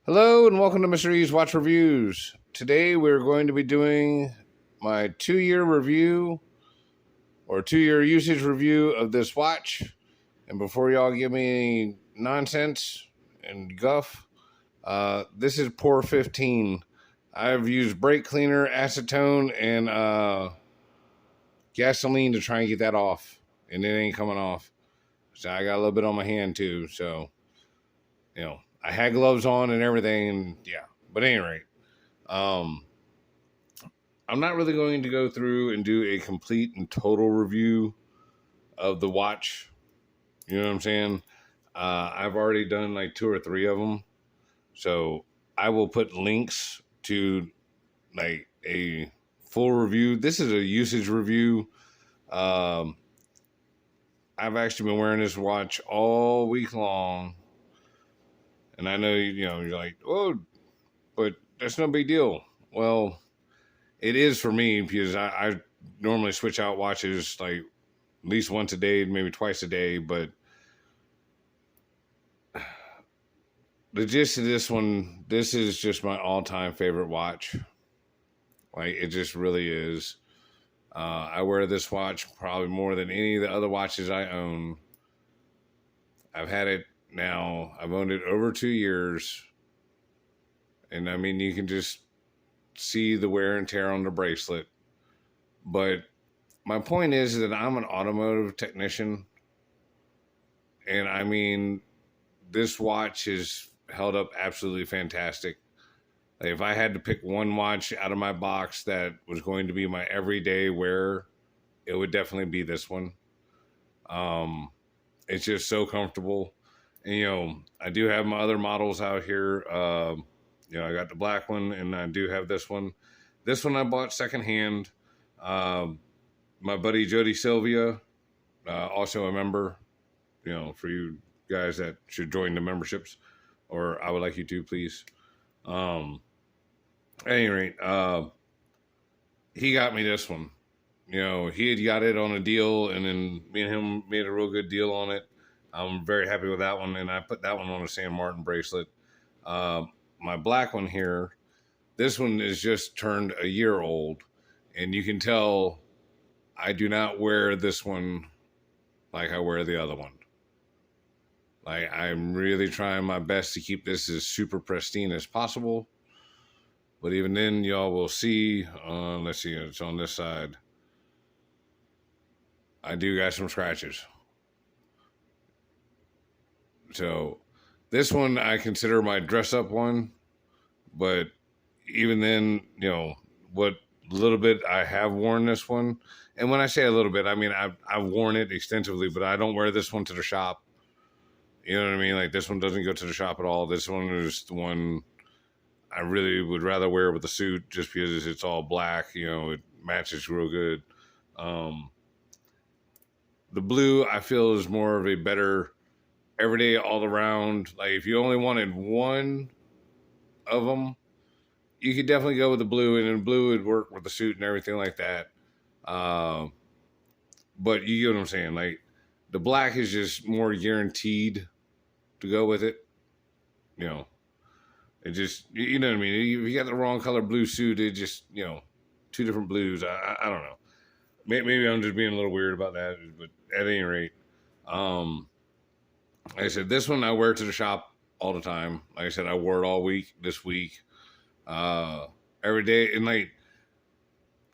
Hello and welcome to Mr. E's Watch Reviews. Today we're going to be doing my 2-year review or 2-year usage review of this watch. And before y'all give me any nonsense and guff, this is Pour 15. I've used brake cleaner, acetone, and gasoline to try and get that off. And it ain't coming off. So I got a little bit on my hand too. So, I had gloves on and everything. And yeah, but at any rate. I'm not really going to go through and do a complete and total review of the watch. You know what I'm saying? I've already done like 2 or 3 of them. So I will put links to like a full review. This is a usage review. I've actually been wearing this watch all week long. And I know, you're like, oh, but that's no big deal. Well, it is for me because I normally switch out watches like at least once a day, maybe twice a day. But the gist of this one, this is just my all-time favorite watch. Like, it just really is. I wear this watch probably more than any of the other watches I own. I've had it now. I've owned it over 2 years. And I mean, you can just see the wear and tear on the bracelet. But my point is that I'm an automotive technician. And I mean, this watch is held up absolutely fantastic. Like, if I had to pick one watch out of my box that was going to be my everyday wear, it would definitely be this one. It's just so comfortable. And, I do have my other models out here. I got the black one and I do have this one. This one I bought secondhand. My buddy Jody Sylvia, also a member, for you guys that should join the memberships, or I would like you to, please. At any rate, he got me this one. He had got it on a deal, and then me and him made a real good deal on it. I'm very happy with that one, and I put that one on a San Martin bracelet. My black one here, this one is just turned a year old, and you can tell I do not wear this one like I wear the other one. Like, I'm really trying my best to keep this as super pristine as possible. But even then, y'all will see, let's see, it's on this side. I do got some scratches. So this one I consider my dress up one. But even then, what little bit I have worn this one. And when I say a little bit, I mean, I've worn it extensively, but I don't wear this one to the shop. You know what I mean? Like, this one doesn't go to the shop at all. This one is the one I really would rather wear with a suit just because it's all black. It matches real good. The blue, I feel, is more of a better everyday all around. Like, if you only wanted one of them, you could definitely go with the blue, and then blue would work with the suit and everything like that. But you get what I'm saying? Like, the black is just more guaranteed to go with it. It just, you know what I mean? If you got the wrong color blue suit, it just, 2 different blues. I don't know. Maybe I'm just being a little weird about that, but at any rate, like I said, this one I wear to the shop all the time. Like I said, I wore it all week this week, every day. And like,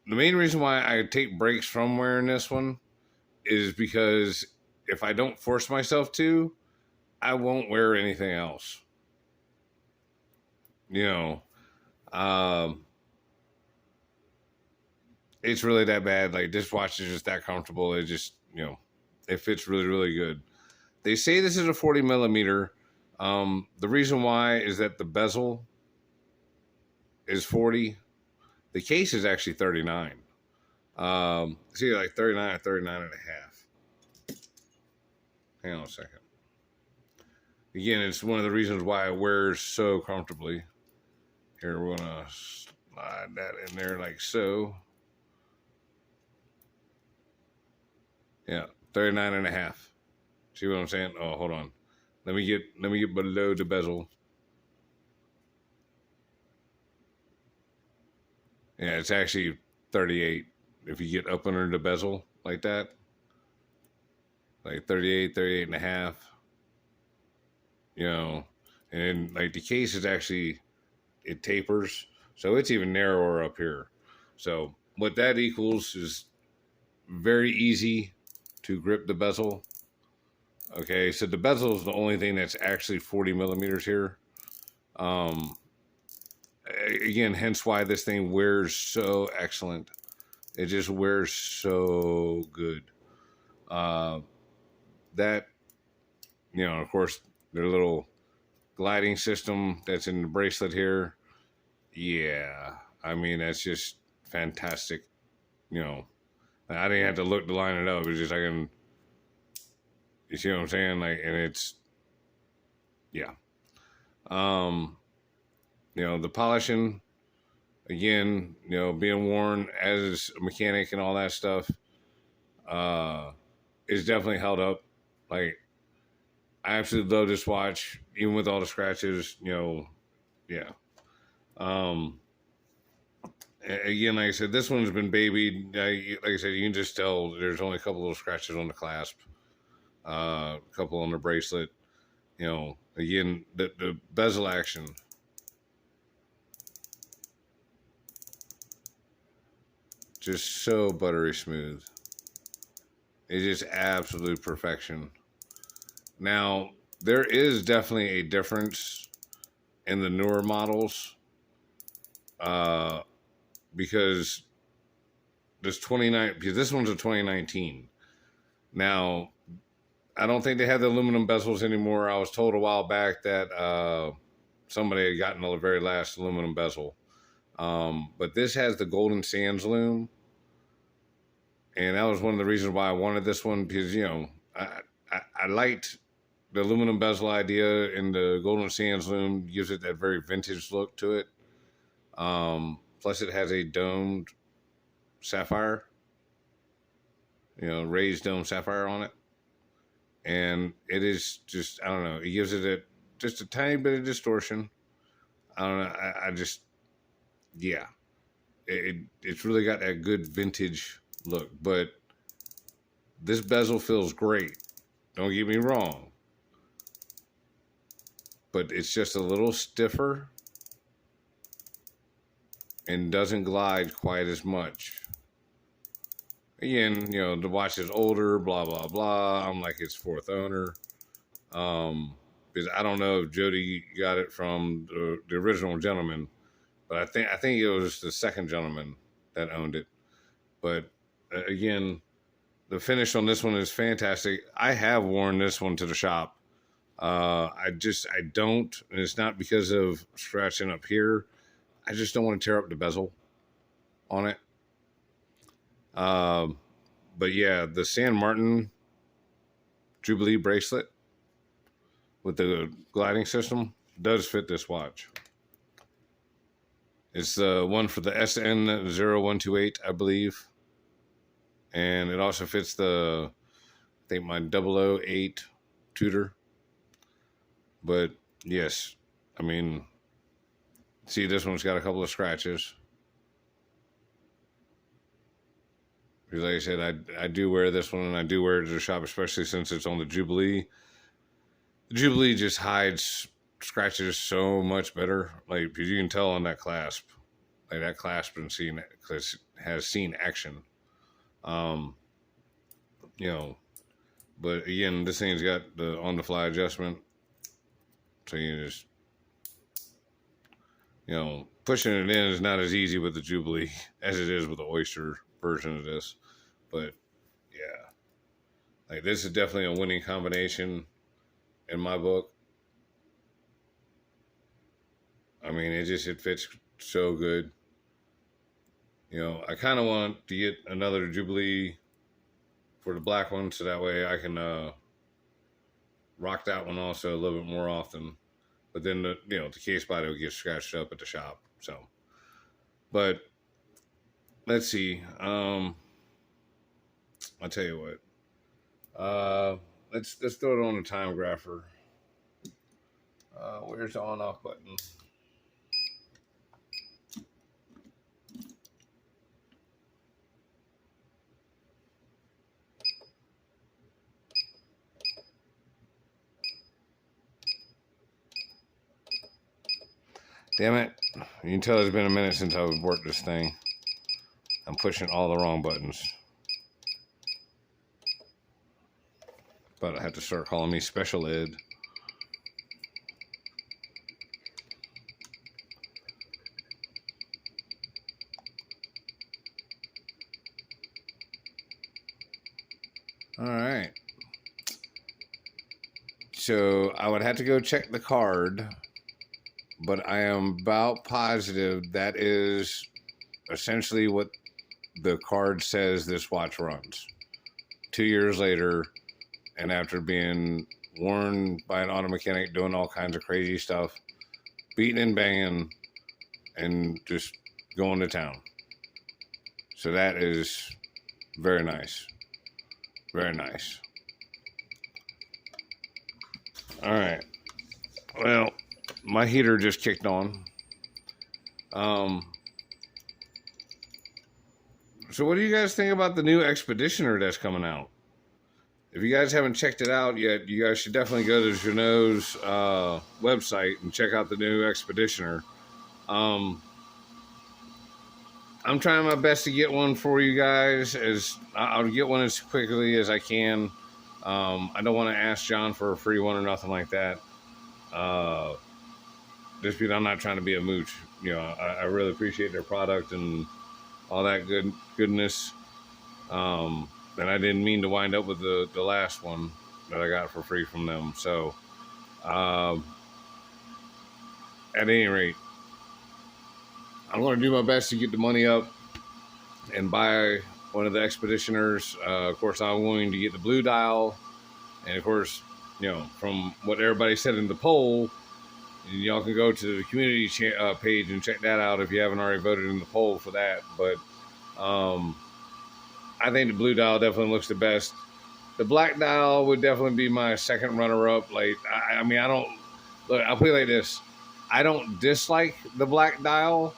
the main reason why I take breaks from wearing this one is because if I don't force myself to, I won't wear anything else. It's really that bad. Like, this watch is just that comfortable. It just, it fits really, really good. They say this is a 40 millimeter. The reason why is that the bezel is 40. The case is actually 39. It's either like 39 or 39 and a half. Hang on a second. Again, it's one of the reasons why I wear so comfortably. Here, we're going to slide that in there like so. Yeah, 39 and a half. See what I'm saying? Oh, hold on. Let me get below the bezel. Yeah, it's actually 38 if you get up under the bezel like that. Like 38, 38 and a half, you know. And like the case is actually, it tapers. So it's even narrower up here. So what that equals is very easy to grip the bezel. Okay, so the bezel is the only thing that's actually 40 millimeters here. Um, Again, hence why this thing wears so excellent. It just wears so good. Uh, that, of course, their little gliding system that's in the bracelet here. Yeah, I mean, that's just fantastic. You know, I didn't have to look to line it up. It's just I can, you see what I'm saying? Like, and it's, yeah. Um, the polishing, again, being worn as a mechanic and all that stuff, is definitely held up. Like, I absolutely love this watch, even with all the scratches, yeah. Um, Again, like I said, this one's been babied. Like I said, you can just tell there's only a couple little scratches on the clasp, a couple on the bracelet. Again, the bezel action, just so buttery smooth. It's just absolute perfection. Now, there is definitely a difference in the newer models, uh, because because this one's a 2019. Now, I don't think they have the aluminum bezels anymore. I was told a while back that somebody had gotten the very last aluminum bezel. But this has the golden sands loom. And that was one of the reasons why I wanted this one, because, I liked the aluminum bezel idea, and the golden sands loom gives it that very vintage look to it. Plus it has a domed sapphire, raised dome sapphire on it. And it is just, I don't know, it gives it just a tiny bit of distortion. I don't know. I just, yeah, it's really got that good vintage look. But this bezel feels great. Don't get me wrong. But it's just a little stiffer and doesn't glide quite as much. Again, the watch is older, blah, blah, blah. I'm like its fourth owner. Because I don't know if Jody got it from the original gentleman, but I think it was the second gentleman that owned it. But again, the finish on this one is fantastic. I have worn this one to the shop. I don't, and it's not because of scratching up here. I just don't want to tear up the bezel on it. But yeah, the San Martin Jubilee bracelet with the gliding system does fit this watch. It's the one for the SN0128, I believe. And it also fits I think my 008 Tudor. But yes, I mean, see, this one's got a couple of scratches. Because like I said, I do wear this one, and I do wear it to the shop, especially since it's on the Jubilee. The Jubilee just hides scratches so much better. Like, because you can tell on that clasp. Like, that clasp has seen action. But again, this thing's got the on-the-fly adjustment. So you just, pushing it in is not as easy with the Jubilee as it is with the Oyster version of this. But yeah, like, this is definitely a winning combination in my book. I mean, it fits so good. I kind of want to get another Jubilee for the black one, so that way I can rock that one also a little bit more often. But then the case body will get scratched up at the shop. So, but let's see. I'll tell you what. Let's throw it on the Timegrapher. Where's the on-off button? Damn it. You can tell it's been a minute since I've worked this thing. I'm pushing all the wrong buttons. But I have to start calling me Special Ed. All right. So I would have to go check the card, but I am about positive that is essentially what the card says this watch runs. 2 years later, and after being worn by an auto mechanic doing all kinds of crazy stuff, beating and banging, and just going to town. So that is very nice. Very nice. All right. Well, my heater just kicked on. So what do you guys think about the new Expeditioner that's coming out? If you guys haven't checked it out yet, you guys should definitely go to Ginault's website and check out the new Expeditioner. I'm trying my best to get one for you guys. I'll get one as quickly as I can. I don't want to ask John for a free one or nothing like that. Just because I'm not trying to be a mooch. You know, I really appreciate their product and all that goodness. And I didn't mean to wind up with the last one that I got for free from them. So, at any rate, I'm going to do my best to get the money up and buy one of the Expeditioners. Of course, I'm going to get the blue dial. And of course, you know, from what everybody said in the poll, y'all can go to the community page and check that out if you haven't already voted in the poll for that. But I think the blue dial definitely looks the best. The black dial would definitely be my second runner-up. Like, I mean, I don't... Look, I'll put it like this. I don't dislike the black dial,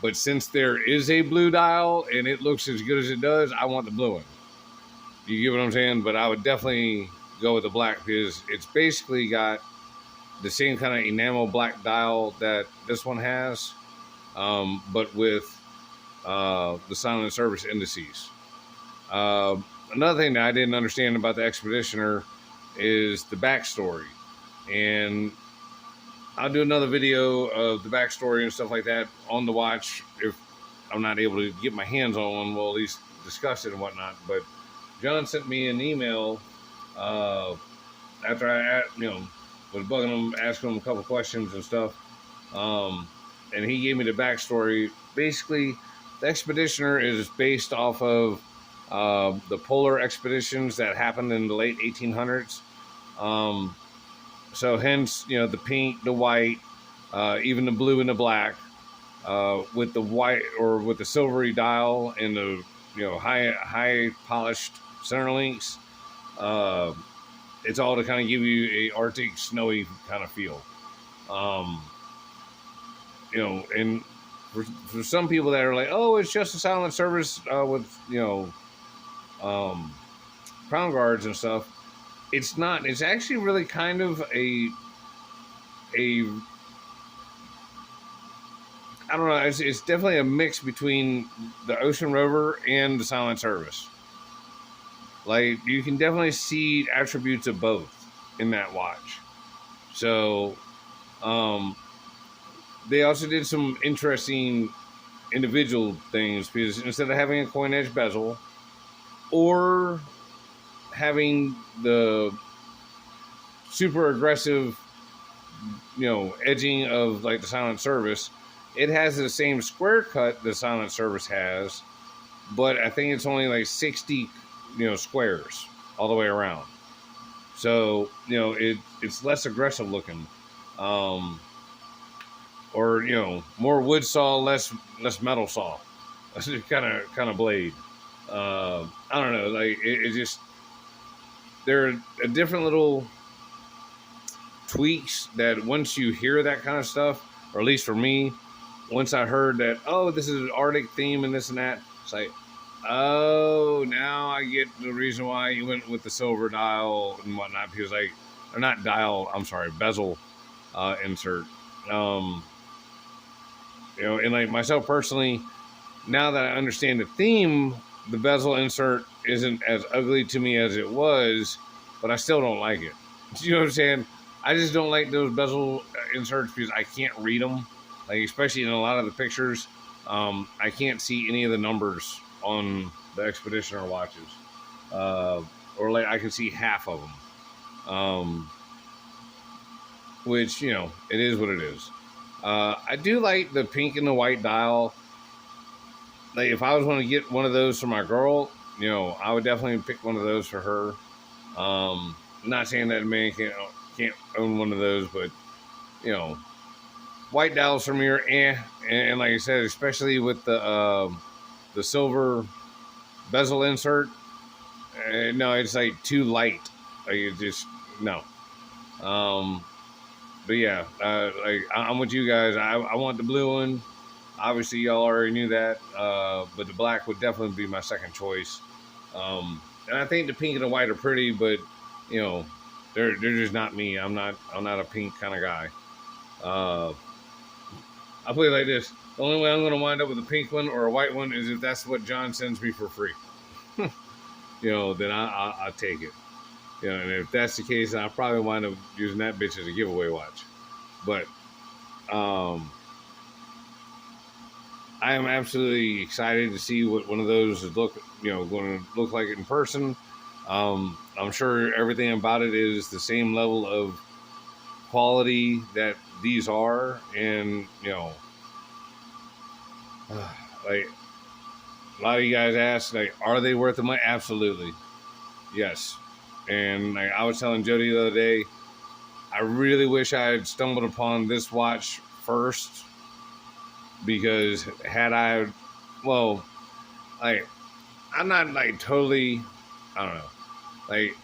but since there is a blue dial and it looks as good as it does, I want the blue one. You get what I'm saying? But I would definitely go with the black because it's basically got the same kind of enamel black dial that this one has, but with the silent service indices. Another thing that I didn't understand about the Expeditioner is the backstory. And I'll do another video of the backstory and stuff like that on the watch if I'm not able to get my hands on one. We'll at least discuss it and whatnot. But John sent me an email after I, was bugging him, asking him a couple questions and stuff. And he gave me the backstory. Basically, the Expeditioner is based off of the polar expeditions that happened in the late 1800s. So hence, the pink, the white, even the blue and the black, with the white or with the silvery dial and the, high polished center links. It's all to kind of give you a Arctic snowy kind of feel. And for some people that are like, oh, it's just a silent service with, crown guards and stuff. It's not. It's actually really kind of a I don't know. It's definitely a mix between the Ocean Rover and the silent service. Like, you can definitely see attributes of both in that watch. So, they also did some interesting individual things because instead of having a coin edge bezel or having the super aggressive, edging of like the silent service, it has the same square cut the silent service has, but I think it's only like 60, squares all the way around. So, it's less aggressive looking. Or, more wood saw, less metal saw. That's kind of blade. I don't know. Like, it just, there are different little tweaks that once you hear that kind of stuff, or at least for me, once I heard that, oh, this is an Arctic theme and this and that, it's like, oh, now I get the reason why you went with the silver dial and whatnot, bezel insert. You know, and like myself personally, now that I understand the theme, the bezel insert isn't as ugly to me as it was, but I still don't like it. You know what I'm saying? I just don't like those bezel inserts because I can't read them. Like, especially in a lot of the pictures, I can't see any of the numbers on the Expeditioner watches. Or like I can see half of them. Which, you know, it is what it is. I do like the pink and the white dial. Like, if I was going to get one of those for my girl, you know, I would definitely pick one of those for her. Not saying that a man can't own one of those, but, you know, white dials for me are and like I said, especially with the silver bezel insert, no, it's like too light. Like, it just no. But yeah, like I'm with you guys. I want the blue one. Obviously, y'all already knew that, but the black would definitely be my second choice. And I think the pink and the white are pretty, but you know, they're just not me. I'm not a pink kind of guy. I'll put it like this: the only way I'm going to wind up with a pink one or a white one is if that's what John sends me for free. You know, then I'll take it. You know, and if that's the case, I'll probably wind up using that bitch as a giveaway watch. But I am absolutely excited to see what one of those is going to look like in person. I'm sure everything about it is the same level of quality that these are, and you know, like a lot of you guys ask, like, are they worth the money? Absolutely, yes. And like I was telling Jody the other day, I really wish I had stumbled upon this watch first, because had I, well, like, I'm not like totally, I don't know, like,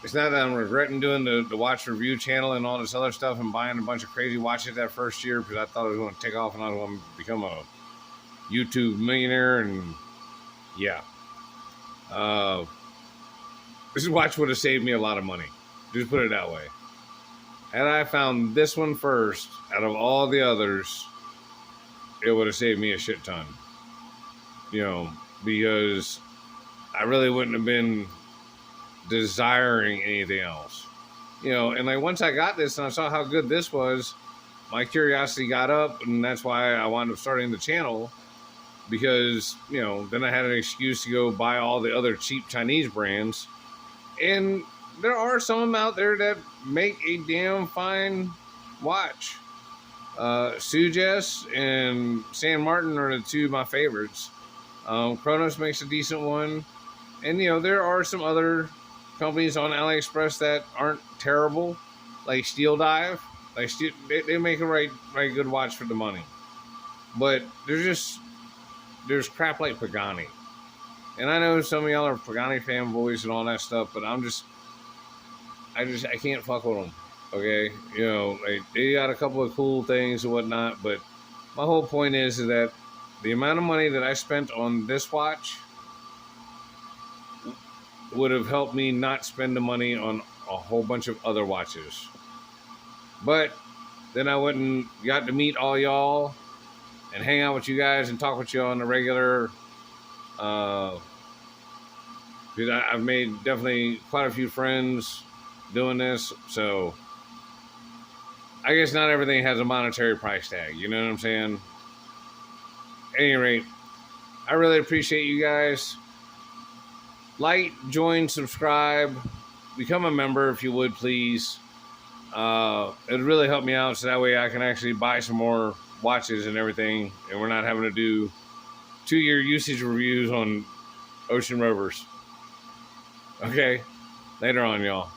it's not that I'm regretting doing the watch review channel and all this other stuff and buying a bunch of crazy watches that first year, because I thought I was going to take off and I was going to become a YouTube millionaire. And yeah, this watch would have saved me a lot of money. Just put it that way. Had I found this one first out of all the others, it would have saved me a shit ton. You know, because I really wouldn't have been desiring anything else. You know, and like once I got this and I saw how good this was, my curiosity got up, and that's why I wound up starting the channel, because, you know, then I had an excuse to go buy all the other cheap Chinese brands. And there are some out there that make a damn fine watch. Sujes and San Martin are the two of my favorites. Chronos makes a decent one. And, you know, there are some other companies on AliExpress that aren't terrible, like Steel Dive. Like, they make a right good watch for the money. But there's crap like Pagani. And I know some of y'all are Pagani fanboys and all that stuff, but I can't fuck with them. Okay, you know, like, they got a couple of cool things and whatnot, but my whole point is that the amount of money that I spent on this watch would have helped me not spend the money on a whole bunch of other watches. But then I wouldn't got to meet all y'all and hang out with you guys and talk with you on the regular. Because I've made definitely quite a few friends doing this, so I guess not everything has a monetary price tag. You know what I'm saying? At any rate, I really appreciate you guys. Like, join, subscribe, become a member if you would, please. It'd really help me out, so that way I can actually buy some more watches and everything, and we're not having to do 2-year usage reviews on Ocean Rovers. Okay, later on, y'all.